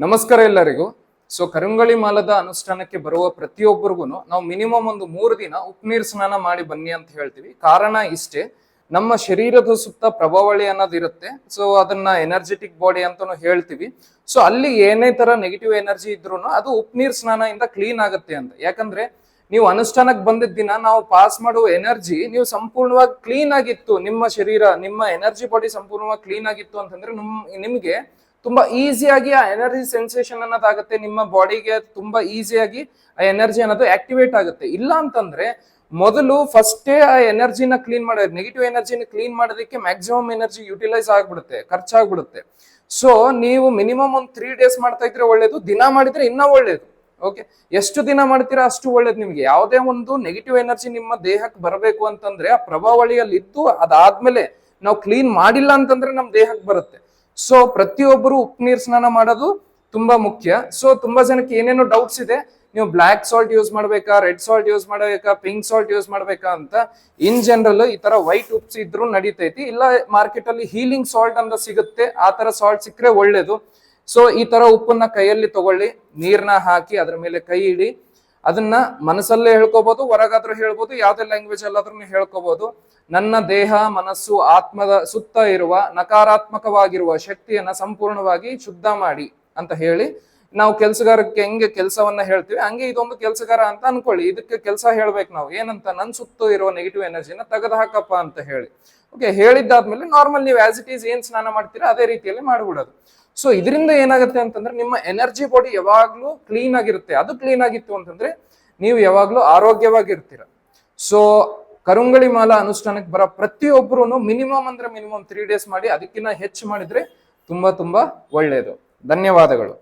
ನಮಸ್ಕಾರ ಎಲ್ಲರಿಗೂ. ಕರುಂಗಳಿ ಮಾಲದ ಅನುಷ್ಠಾನಕ್ಕೆ ಬರುವ ಪ್ರತಿಯೊಬ್ಬರಿಗೂ ನಾವು ಮಿನಿಮಮ್ ಒಂದು 3 ದಿನ ಉಪ್ಪುನೀರು ಸ್ನಾನ ಮಾಡಿ ಬನ್ನಿ ಅಂತ ಹೇಳ್ತೀವಿ. ಕಾರಣ ಇಷ್ಟೇ, ನಮ್ಮ ಶರೀರದ ಸುತ್ತ ಪ್ರಭಾವಳಿ ಅನ್ನೋದಿರುತ್ತೆ. ಅದನ್ನ ಎನರ್ಜೆಟಿಕ್ ಬಾಡಿ ಅಂತಾನು ಹೇಳ್ತೀವಿ. ಅಲ್ಲಿ ಏನೇ ತರ ನೆಗೆಟಿವ್ ಎನರ್ಜಿ ಇದ್ರೂ ಅದು ಉಪ್ಪುನೀರು ಸ್ನಾನ ಇಂದ ಕ್ಲೀನ್ ಆಗುತ್ತೆ ಅಂತ. ಯಾಕಂದ್ರೆ ನೀವು ಅನುಷ್ಠಾನಕ್ಕೆ ಬಂದಿದ್ದ ದಿನ ನಾವು ಪಾಸ್ ಮಾಡುವ ಎನರ್ಜಿ ನೀವು ಸಂಪೂರ್ಣವಾಗಿ ಕ್ಲೀನ್ ಆಗಿತ್ತು, ನಿಮ್ಮ ಶರೀರ ನಿಮ್ಮ ಎನರ್ಜಿ ಬಾಡಿ ಸಂಪೂರ್ಣವಾಗಿ ಕ್ಲೀನ್ ಆಗಿತ್ತು ಅಂತಂದ್ರೆ ನಿಮ್ಗೆ ತುಂಬಾ ಈಸಿಯಾಗಿ ಆ ಎನರ್ಜಿ ಸೆನ್ಸೇಷನ್ ಅನ್ನೋದಾಗುತ್ತೆ. ನಿಮ್ಮ ಬಾಡಿಗೆ ತುಂಬಾ ಈಸಿಯಾಗಿ ಆ ಎನರ್ಜಿ ಅನ್ನೋದು ಆಕ್ಟಿವೇಟ್ ಆಗುತ್ತೆ. ಇಲ್ಲ ಅಂತಂದ್ರೆ ಮೊದಲು ಫಸ್ಟೇ ಆ ಎನರ್ಜಿನ ಕ್ಲೀನ್ ಮಾಡೋದು, ನೆಗೆಟಿವ್ ಎನರ್ಜಿನ ಕ್ಲೀನ್ ಮಾಡೋದಕ್ಕೆ ಮ್ಯಾಕ್ಸಿಮಮ್ ಎನರ್ಜಿ ಯುಟಿಲೈಸ್ ಆಗ್ಬಿಡುತ್ತೆ, ಖರ್ಚಾಗ್ಬಿಡುತ್ತೆ. ನೀವು ಮಿನಿಮಮ್ ಒಂದು 3 days ಮಾಡ್ತಾ ಇದ್ರೆ ಒಳ್ಳೇದು, ದಿನ ಮಾಡಿದ್ರೆ ಇನ್ನೂ ಒಳ್ಳೇದು. ಓಕೆ, ಎಷ್ಟು ದಿನ ಮಾಡ್ತೀರಾ ಅಷ್ಟು ಒಳ್ಳೇದು. ನಿಮ್ಗೆ ಯಾವುದೇ ಒಂದು ನೆಗೆಟಿವ್ ಎನರ್ಜಿ ನಿಮ್ಮ ದೇಹಕ್ಕೆ ಬರಬೇಕು ಅಂತಂದ್ರೆ ಆ ಪ್ರಭಾವಳಿಯಲ್ಲಿ ಇದ್ದು ಅದಾದ್ಮೇಲೆ ನಾವು ಕ್ಲೀನ್ ಮಾಡಿಲ್ಲ ಅಂತಂದ್ರೆ ನಮ್ ದೇಹಕ್ಕೆ ಬರುತ್ತೆ. ಪ್ರತಿಯೊಬ್ಬರು ಉಪ್ಪುನೀರು ಸ್ನಾನ ಮಾಡೋದು ತುಂಬಾ ಮುಖ್ಯ. ತುಂಬಾ ಜನಕ್ಕೆ ಏನೇನೋ ಡೌಟ್ಸ್ ಇದೆ, ನೀವು ಬ್ಲಾಕ್ ಸಾಲ್ಟ್ ಯೂಸ್ ಮಾಡ್ಬೇಕಾ, ರೆಡ್ ಸಾಲ್ಟ್ ಯೂಸ್ ಮಾಡ್ಬೇಕಾ, ಪಿಂಕ್ ಸಾಲ್ಟ್ ಯೂಸ್ ಮಾಡ್ಬೇಕಾ ಅಂತ. ಇನ್ ಜನರಲ್ ಈ ತರ ವೈಟ್ ಉಪ್ಸ್ ಇದ್ರೂ ನಡೀತೈತಿ, ಇಲ್ಲ ಮಾರ್ಕೆಟ್ ಅಲ್ಲಿ ಹೀಲಿಂಗ್ ಸಾಲ್ಟ್ ಅಂತ ಸಿಗುತ್ತೆ, ಆ ತರ ಸಾಲ್ಟ್ ಸಿಕ್ಕರೆ ಒಳ್ಳೇದು. ಈ ತರ ಉಪ್ಪನ್ನ ಕೈಯಲ್ಲಿ ತಗೊಳ್ಳಿ, ನೀರ್ನ ಹಾಕಿ ಅದ್ರ ಮೇಲೆ ಕೈ ಇಡಿ, ಅದನ್ನ ಮನಸ್ಸಲ್ಲೇ ಹೇಳ್ಕೋಬಹುದು, ಹೊರಗಾದ್ರೂ ಹೇಳ್ಬೋದು, ಯಾವ್ದೇ ಲ್ಯಾಂಗ್ವೇಜ್ ಅಲ್ಲಾದ್ರೂ ಹೇಳ್ಕೋಬಹುದು. ನನ್ನ ದೇಹ ಮನಸ್ಸು ಆತ್ಮದ ಸುತ್ತ ಇರುವ ನಕಾರಾತ್ಮಕವಾಗಿರುವ ಶಕ್ತಿಯನ್ನ ಸಂಪೂರ್ಣವಾಗಿ ಶುದ್ಧ ಮಾಡಿ ಅಂತ ಹೇಳಿ ನಾವು ಕೆಲಸಗಾರಕ್ಕೆ ಹೆಂಗೆ ಕೆಲಸವನ್ನ ಹೇಳ್ತೀವಿ ಹಂಗೆ ಇದೊಂದು ಕೆಲಸಗಾರ ಅಂತ ಅನ್ಕೊಳ್ಳಿ. ಇದಕ್ಕೆ ಕೆಲಸ ಹೇಳ್ಬೇಕು ನಾವು ಏನಂತ, ನನ್ ಸುತ್ತ ಇರುವ ನೆಗೆಟಿವ್ ಎನರ್ಜಿನ ತೆಗೆದು ಹಾಕಪ್ಪ ಅಂತ ಹೇಳಿ. ಓಕೆ, ಹೇಳಿದ್ದಾದ್ಮೇಲೆ ನಾರ್ಮಲ್ ನೀವು ಆಸ್ ಇಟ್ ಈಸ್ ಏನ್ ಸ್ನಾನ ಮಾಡ್ತೀರಾ ಅದೇ ರೀತಿಯಲ್ಲಿ ಮಾಡ್ಬಿಡೋದು. ಇದರಿಂದ ಏನಾಗುತ್ತೆ ಅಂತಂದ್ರೆ ನಿಮ್ಮ ಎನರ್ಜಿ ಬಾಡಿ ಯಾವಾಗ್ಲೂ ಕ್ಲೀನ್ ಆಗಿರುತ್ತೆ. ಅದು ಕ್ಲೀನ್ ಆಗಿತ್ತು ಅಂತಂದ್ರೆ ನೀವು ಯಾವಾಗ್ಲೂ ಆರೋಗ್ಯವಾಗಿರ್ತೀರ. ಕರುಂಗಳಿ ಮಾಲಾ ಅನುಷ್ಠಾನಕ್ಕೆ ಬರೋ ಪ್ರತಿಯೊಬ್ಬರು ಮಿನಿಮಮ್ 3 days ಮಾಡಿ, ಅದಕ್ಕಿಂತ ಹೆಚ್ಚು ಮಾಡಿದ್ರೆ ತುಂಬಾ ಒಳ್ಳೆಯದು. ಧನ್ಯವಾದಗಳು.